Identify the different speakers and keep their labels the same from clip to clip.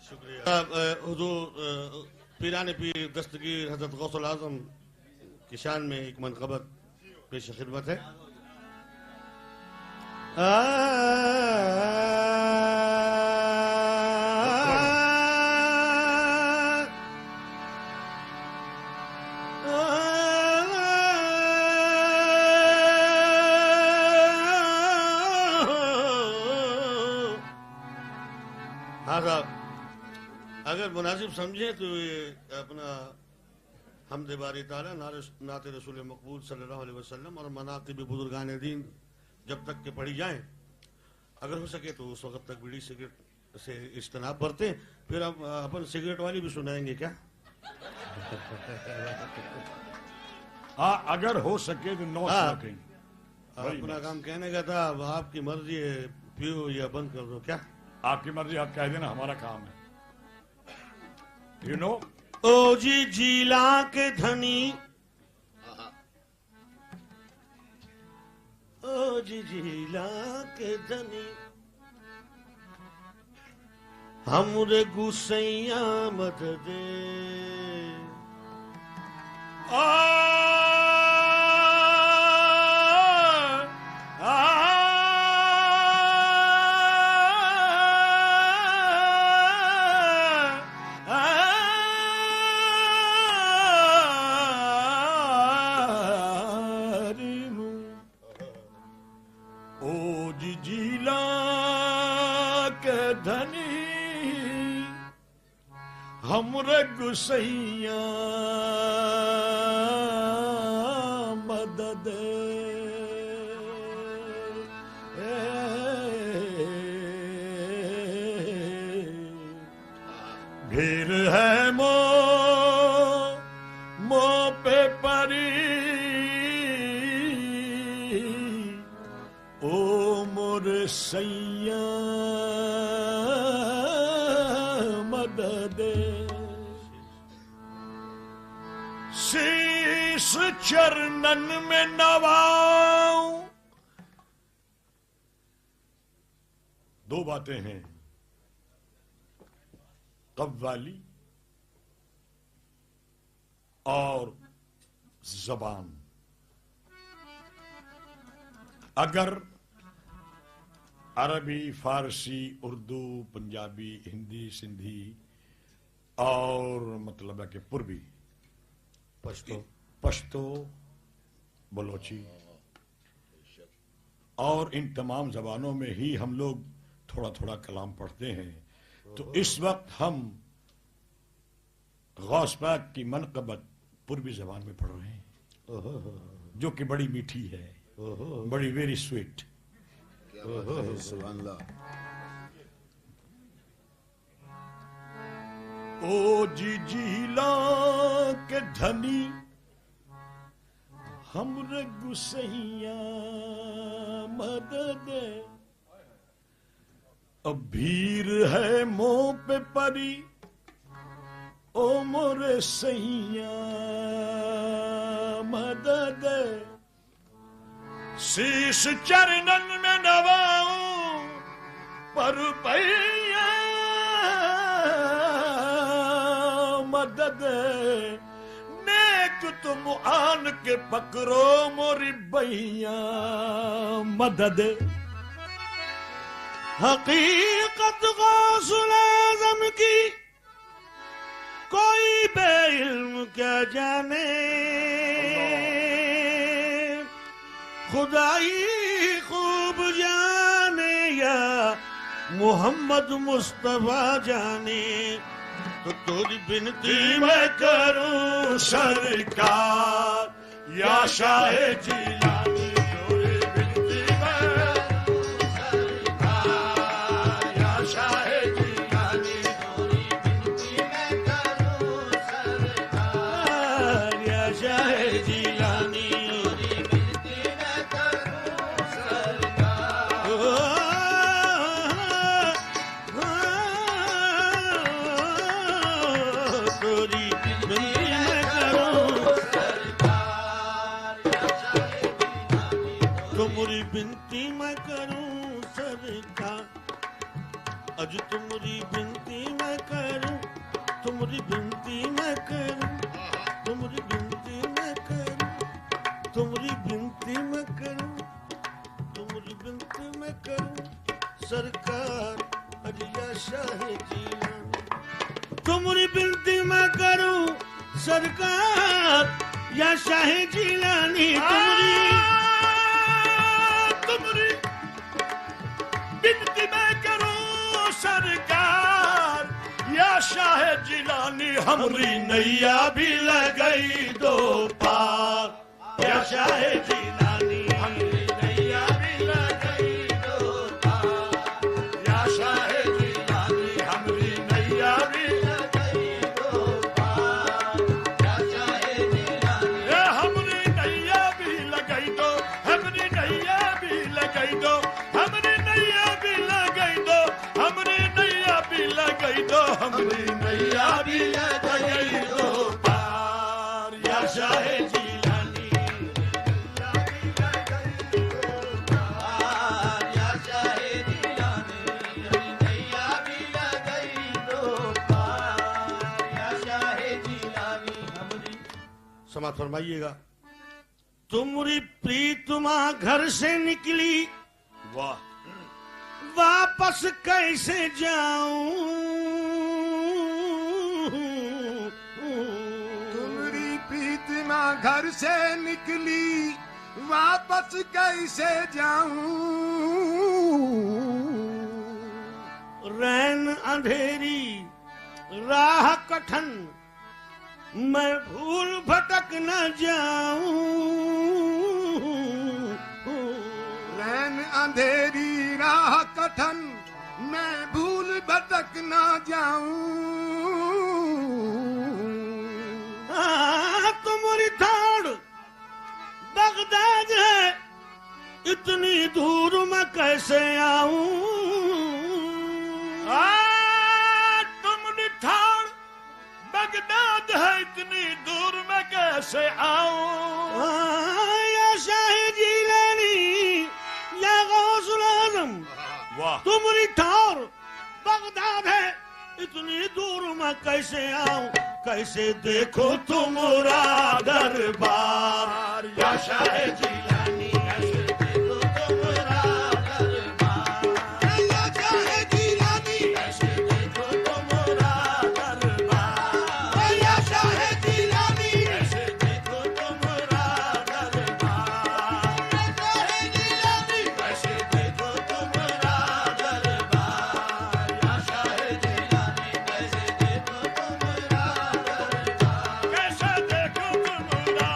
Speaker 1: शुक्रिया। हुजूर पीराने पीर दस्तगीर हजरत गौसुल आजम की शान में एक मनक़बत पेश खिदमत है। हाँ साहब, अगर मुनासिब समझे तो ये अपना हमदे बारी ताला नाते रसूल मकबूल सल्लल्लाहु अलैहि वसल्लम और मनाक़िब बुजुर्गान दीन जब तक के पढ़ी जाएं, अगर हो सके तो उस वक्त तक बीड़ी सिगरेट से इज्तनाब बरतें। फिर हम अपन सिगरेट वाली भी सुनाएंगे क्या?
Speaker 2: हाँ, अगर हो सके तो नो स्मोकिंग।
Speaker 1: अपना काम कहने का था, अब आपकी मर्जी है, पियो या बंद कर दो। क्या
Speaker 2: आपकी मर्जी, आप कह देना, हमारा काम है। यू नो
Speaker 1: ओ जी जीला के धनी, ओ जी जीला के धनी, हमरे गुसैया मत दे।
Speaker 2: हमरे गुसैया मदद ढेर है मो पे परी, ओ मोर सैया मदद। शीश चरणन में नवाऊं। दो बातें हैं, कव्वाली और जबान। अगर अरबी, फारसी, उर्दू, पंजाबी, हिंदी, सिंधी और मतलब है कि पूर्वी, पश्तो, बलोची और इन तमाम जबानों में ही हम लोग थोड़ा थोड़ा कलाम पढ़ते हैं। तो इस वक्त हम गौस पाक की मनक़बत पूर्वी जबान में पढ़ रहे हैं, जो कि बड़ी मीठी है, बड़ी वेरी स्वीट।
Speaker 3: सुभान अल्लाह।
Speaker 2: ओ जी जीला के धनी, हमरे गुसैया मदद। अब भीर है मुंह पे परी, ओ मोरे सैया मदद। शीश चरणन में नवाऊं पर पैया मदद। नेक तुम आन के पकड़ो मोरी बैया मदद।
Speaker 1: हकीकत गौसुल आज़म की कोई बेइल्म क्या जाने, खुदाई खूब जाने या मोहम्मद मुस्तफा जाने। तो तेरी बिनती मैं करूं सरकार या शाहे जिलानी, तेरी बिनती मैं करूं सरकार या शाहे जिलानी, तेरी बिनती मैं करूं सरकार या शाहे जिलानी, तेरी बिनती मैं करूं सरकार। तुमरी बिनती मैं करूं, तुमरी बिनती मैं करूं, तुमरी बिनती मैं करूं, तुमरी बिनती मैं करूं सरकार अरिया शाह जीलानी। तुमरी बिनती मैं करूं सरकार या शाह जीलानी।
Speaker 2: तुमरी बिनती मैं करूं सरकार या शाह जिलानी। हमरी नैया भी लगई दो पार या शाह जिलानी। हमरी नैया भी लगई दो पार या शाह जिलानी। हमरी नैया भी लगई दो पार या शाह जिलानी। हमरी नैया भी लगई दो, हमरी नैया भी लगई दो, हमरी नैया भी लगई दो, हमरी नैया भी लगई दो, हमरी नैया भी लगई दो पार या शाह जिलानी।
Speaker 1: समाज फरमाइएगा। तुमरी प्रीतमा घर से निकली,
Speaker 2: वाह,
Speaker 1: वापस कैसे जाऊं।
Speaker 3: तुमरी प्रीतमा घर से निकली, वापस कैसे जाऊं।
Speaker 1: रैन अंधेरी राह कठिन, मैं भूल भटक न जाऊं।
Speaker 3: रैन अंधेरी राह कठिन, मैं भूल भटक न जाऊं।
Speaker 1: तुम्हारी दौड़ बगदाद है, इतनी दूर मैं कैसे आऊं।
Speaker 2: तुमरी ठाड़ बगदाद है, इतनी दूर मैं कैसे आऊं।
Speaker 1: या शाह जिलानी या गौसुल आज़म,
Speaker 2: वाह,
Speaker 1: तुम्हारी ठाड़ बगदाद है, इतनी दूर मैं कैसे आऊं। कैसे देखो तुम्हारा दरबार या शाह जिलानी। कैसे देखो तुम्हारा दरबार या शाह जिलानी। कैसे देखो तुम्हारा दरबार या शाह जिलानी। कैसे देखो तुम्हारा दरबार या शाह जिलानी। कैसे देखो तुम्हारा दरबार या शाह जिलानी। कैसे देखो तुम्हारा दरबार।
Speaker 2: कैसे देखो तुम्हारा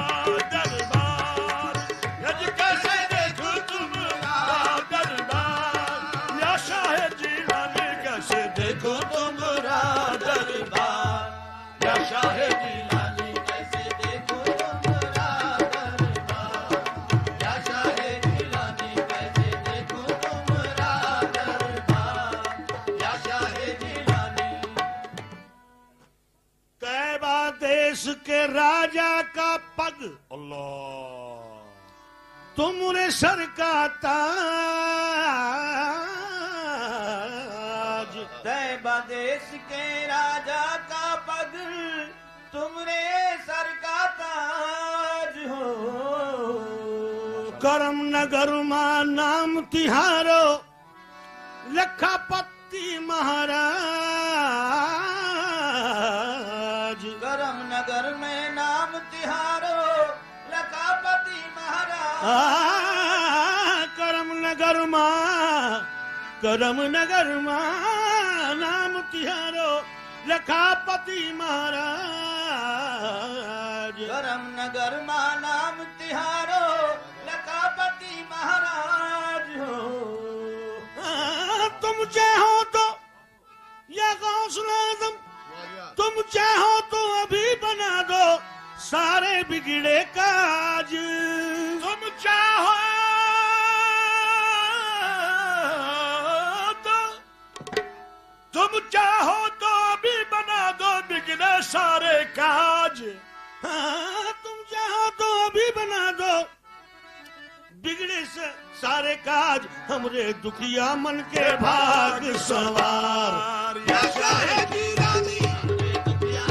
Speaker 2: दरबार, यज कैसे देखो तुम्हारा दरबार या शाह जिलानी। कैसे देखो तुम्हारा दरबार या शाह जिलानी।
Speaker 1: कैसे देखो तुम्हारा दरबार या शाह जिलानी। कैसे देखो तुम्हारा दरबार या शाह जिलानी। तैबा देश के राजा का पग,
Speaker 2: अल्लाह,
Speaker 1: तुमरे सर का ताज।
Speaker 4: तैबा देश के राजा का पग, तुमरे सर का ताज हो।
Speaker 1: करम नगर मां नाम तिहारो, लखापति महाराज।
Speaker 4: करम नगर में नाम तिहारो, लखापति महाराज।
Speaker 1: करम नगर मां नाम तिहारो, लखापति महाराज।
Speaker 4: करम नगर मां नाम तिहारो, लखापति महाराज हो।
Speaker 1: तुम चाहो तो या गौसुल आज़म, तुम चाहो तो अभी बना दो सारे बिगड़े काज।
Speaker 2: तुम चाहो तो, तुम चाहो तो अभी बना दो बिगड़े सारे काज।
Speaker 1: तुम चाहो तो अभी बना दो बिगड़े से सारे काज। हमरे दुखिया मन के भाग सवार या शाह जिलानी। हमरे दुखिया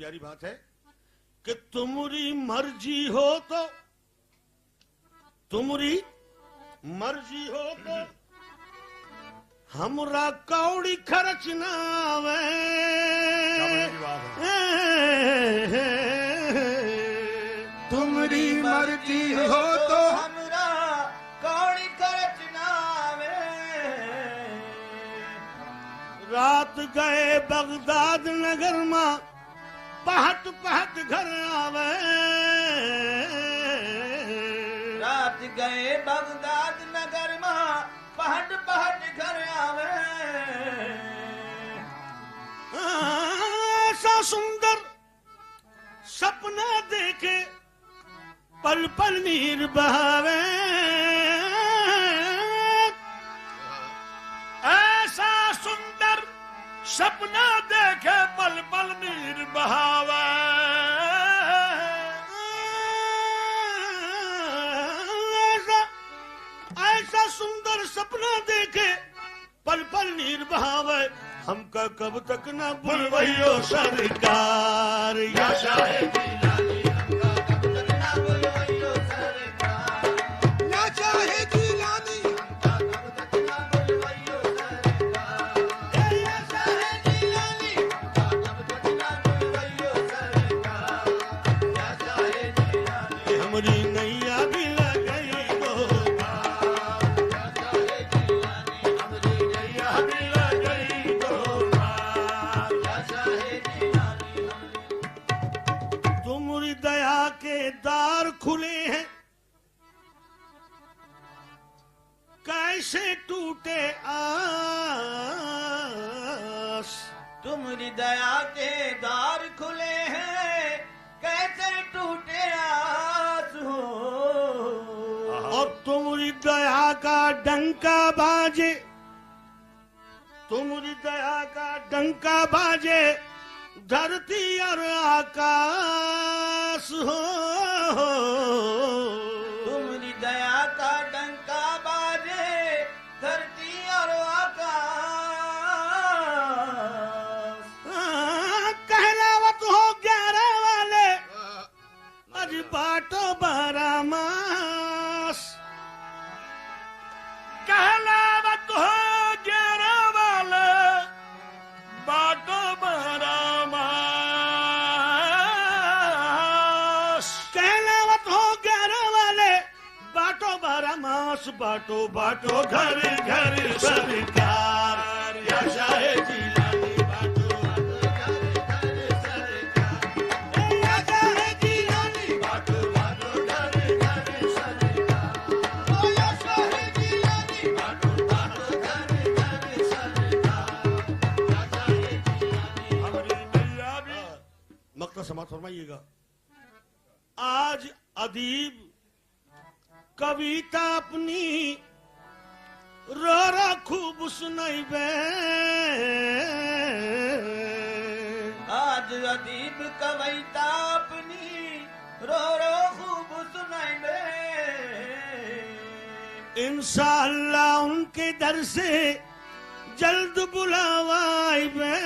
Speaker 1: प्यारी बात है कि तुम्हारी मर्जी हो तो, तुम्हारी मर्जी हो तो हमरा कौड़ी खर्च ना आवे।
Speaker 3: तुम्हारी मर्जी हो तो
Speaker 4: हमरा कौड़ी खर्च ना आवे।
Speaker 1: रात गए बगदाद नगर में पहट पहट घर आवे।
Speaker 4: रात गए बगदाद नगर में पहट पहट घर आवे।
Speaker 1: ऐसा सुंदर सपना देखे पल पल नीर बहावे।
Speaker 2: ऐसा सुंदर सपना देखे पल पल नीर बहावे।
Speaker 1: ऐसा सुंदर सपना देखे पल पल नीर बहावे। हमका कब तक न भूलवैयो सरकार या शाहे जिलानी।
Speaker 4: हमका कब तक ना भूलवैयो सरकार।
Speaker 3: या चाहे जिलानी
Speaker 4: हमका कब तक ना भूलवैयो सरकार। या शाहे जिलानी हमका कब तक ना भूलवैयो सरकार। या शाहे जिलानी
Speaker 1: हमरी नैया भी लगई दो पार।
Speaker 4: या शाहे जिलानी हमरी नैया भी लगई दो पार। या शाहे जिलानी
Speaker 1: तुम्हारी दया के द्वार खुले हैं, कैसे टूटे आस।
Speaker 4: तुम्हारी दया के द्वार खुले हैं, कैसे टूटे आस हो।
Speaker 1: और तुम्हारी दया का डंका बाजे, तुम्हारी दया का डंका बाजे धरती और आकाश हो।
Speaker 4: तुम्हारी दया का डंका बाजे धरती और आकाश।
Speaker 1: कहलावत हो 11 वाले अज बाटो 12 मास।
Speaker 2: कहलावत हो 11 वाले बाटो 12 मास।
Speaker 1: कहलावत हो 11 वाले बाटो 12 मास। बाटो बाटो घर घर सरकार या शाहे जिलानी। बाटो
Speaker 4: घर घर सरकार।
Speaker 1: या शाहे जिलानी।
Speaker 4: बाटो बाटो घर घर सरकार। ओ या शाहे जिलानी बाटो बाटो घर घर सरकार। या शाहे जिलानी
Speaker 2: हमारी नैया भी
Speaker 1: मक्ता समाप्त फरमाइएगा। आज अदीब कविता अपनी रो रो खूब सुनाई बे।
Speaker 4: आज अदीब कविता अपनी रो रो खूब सुनाई दे।
Speaker 1: इंशाअल्लाह उनके दर से जल्द बुलावा आइबे।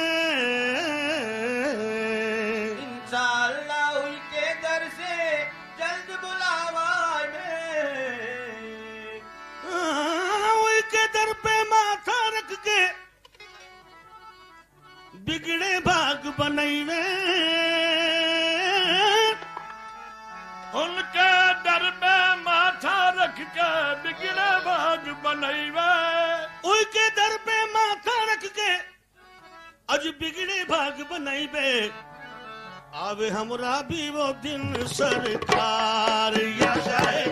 Speaker 4: इंशाअल्लाह उनके दर से जल्द बुलावा आवे।
Speaker 1: उनके दर पे माथा रख के बिगड़े भाग बनैवे।
Speaker 2: उनके दर पे माथा रख के बिगड़े भाग बनैवे।
Speaker 1: उनके दर पे माथा रख के अज बिगड़े भाग बनैबे। आवे हमरा भी वो दिन सरकार या शाहे